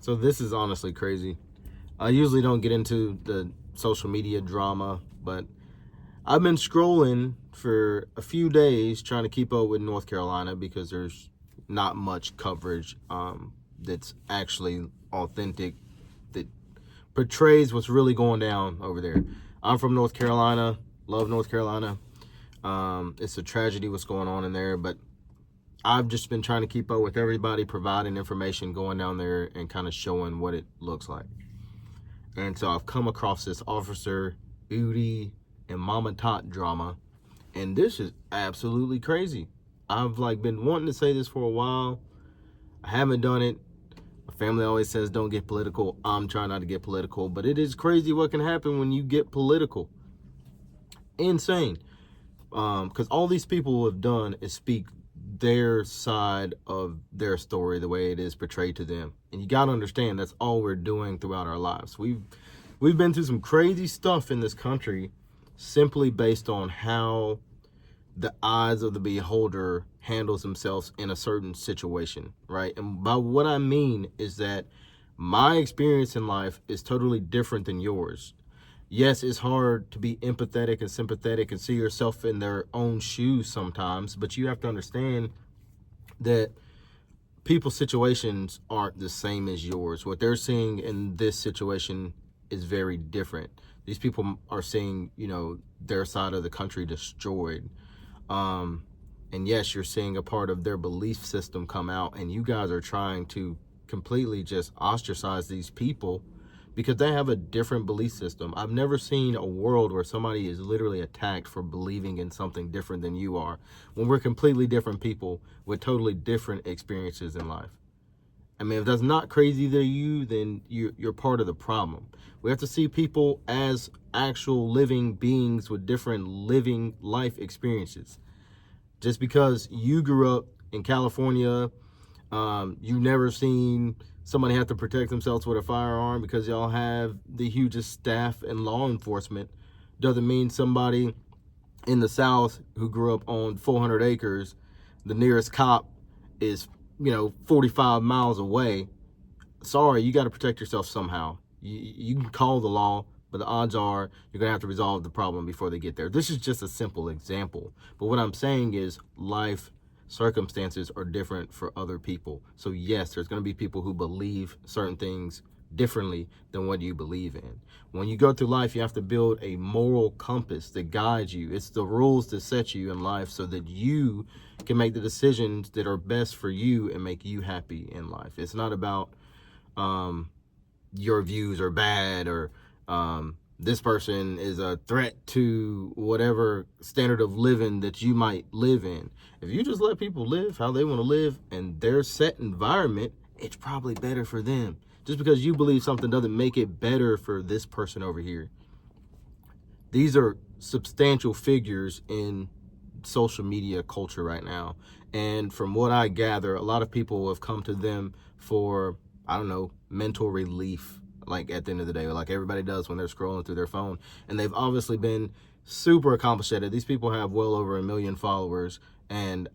So this is honestly crazy. I usually don't get into the social media drama, but I've been scrolling for a few days trying to keep up with North Carolina because there's not much coverage that's actually authentic, that portrays what's really going down over there. I'm from North Carolina, love North Carolina. It's a tragedy what's going on in there, but I've just been trying to keep up with everybody providing information going down there and kind of showing what it looks like. And so I've come across this Officer Udi and Mama Tot drama, and this is absolutely crazy. I've been wanting to say this for a while. I haven't done it. My family always says don't get political. I'm trying not to get political, but it is crazy what can happen when you get political. Insane. Because all these people have done is speak their side of their story the way it is portrayed to them. And you got to understand that's all we're doing throughout our lives. We've been through some crazy stuff in this country simply based on how the eyes of the beholder handles themselves in a certain situation, right? And by what I mean is that my experience in life is totally different than yours. Yes, it's hard to be empathetic and sympathetic and see yourself in their own shoes sometimes, but you have to understand that people's situations aren't the same as yours. What they're seeing in this situation is very different. These people are seeing, their side of the country destroyed. And yes, you're seeing a part of their belief system come out, and you guys are trying to completely just ostracize these people because they have a different belief system. I've never seen a world where somebody is literally attacked for believing in something different than you are, when we're completely different people with totally different experiences in life. I mean, if that's not crazy to you, then you're part of the problem. We have to see people as actual living beings with different living life experiences. Just because you grew up in California, you've never seen somebody have to protect themselves with a firearm because y'all have the hugest staff in law enforcement, doesn't mean somebody in the South who grew up on 400 acres, the nearest cop is 45 miles away. Sorry, you got to protect yourself somehow. You can call the law, but the odds are you're going to have to resolve the problem before they get there. This is just a simple example. But what I'm saying is life circumstances are different for other people. So yes, there's going to be people who believe certain things differently than what you believe in. When you go through life, you have to build a moral compass that guides you. It's the rules that set you in life so that you can make the decisions that are best for you and make you happy in life. It's not about your views are bad or this person is a threat to whatever standard of living that you might live in. If you just let people live how they want to live in their set environment, it's probably better for them. Just because you believe something doesn't make it better for this person over here. These are substantial figures in social media culture right now. And from what I gather, a lot of people have come to them for, mental relief, at the end of the day, like everybody does when they're scrolling through their phone. And they've obviously been super accomplished at it. These people have well over 1 million followers, and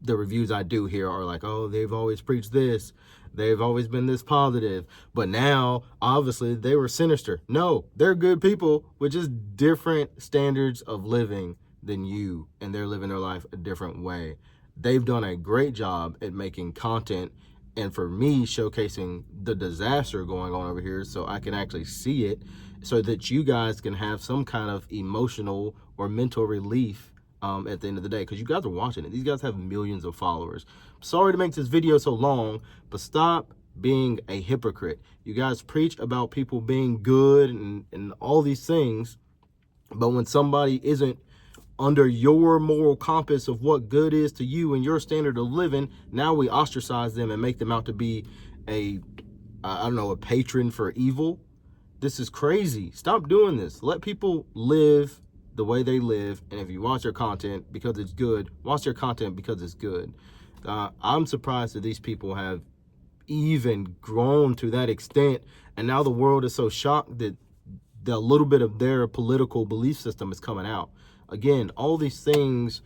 the reviews I do here are like, oh, they've always preached this, they've always been this positive, but now obviously they were sinister. No, they're good people with just different standards of living than you, and they're living their life a different way. They've done a great job at making content, and for me, showcasing the disaster going on over here so I can actually see it, so that you guys can have some kind of emotional or mental relief at the end of the day, because you guys are watching it. These guys have millions of followers. Sorry to make this video so long, but stop being a hypocrite. You guys preach about people being good and all these things, but when somebody isn't under your moral compass of what good is to you and your standard of living, now we ostracize them and make them out to be a patron for evil. This is crazy. Stop doing this. Let people live the way they live, and if you watch their content because it's good, watch their content because it's good. I'm surprised that these people have even grown to that extent, and now the world is so shocked that the little bit of their political belief system is coming out. Again, all these things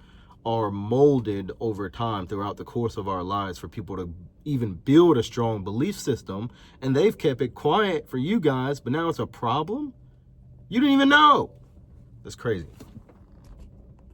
are molded over time throughout the course of our lives for people to even build a strong belief system, and they've kept it quiet for you guys, but now it's a problem? You didn't even know. That's crazy.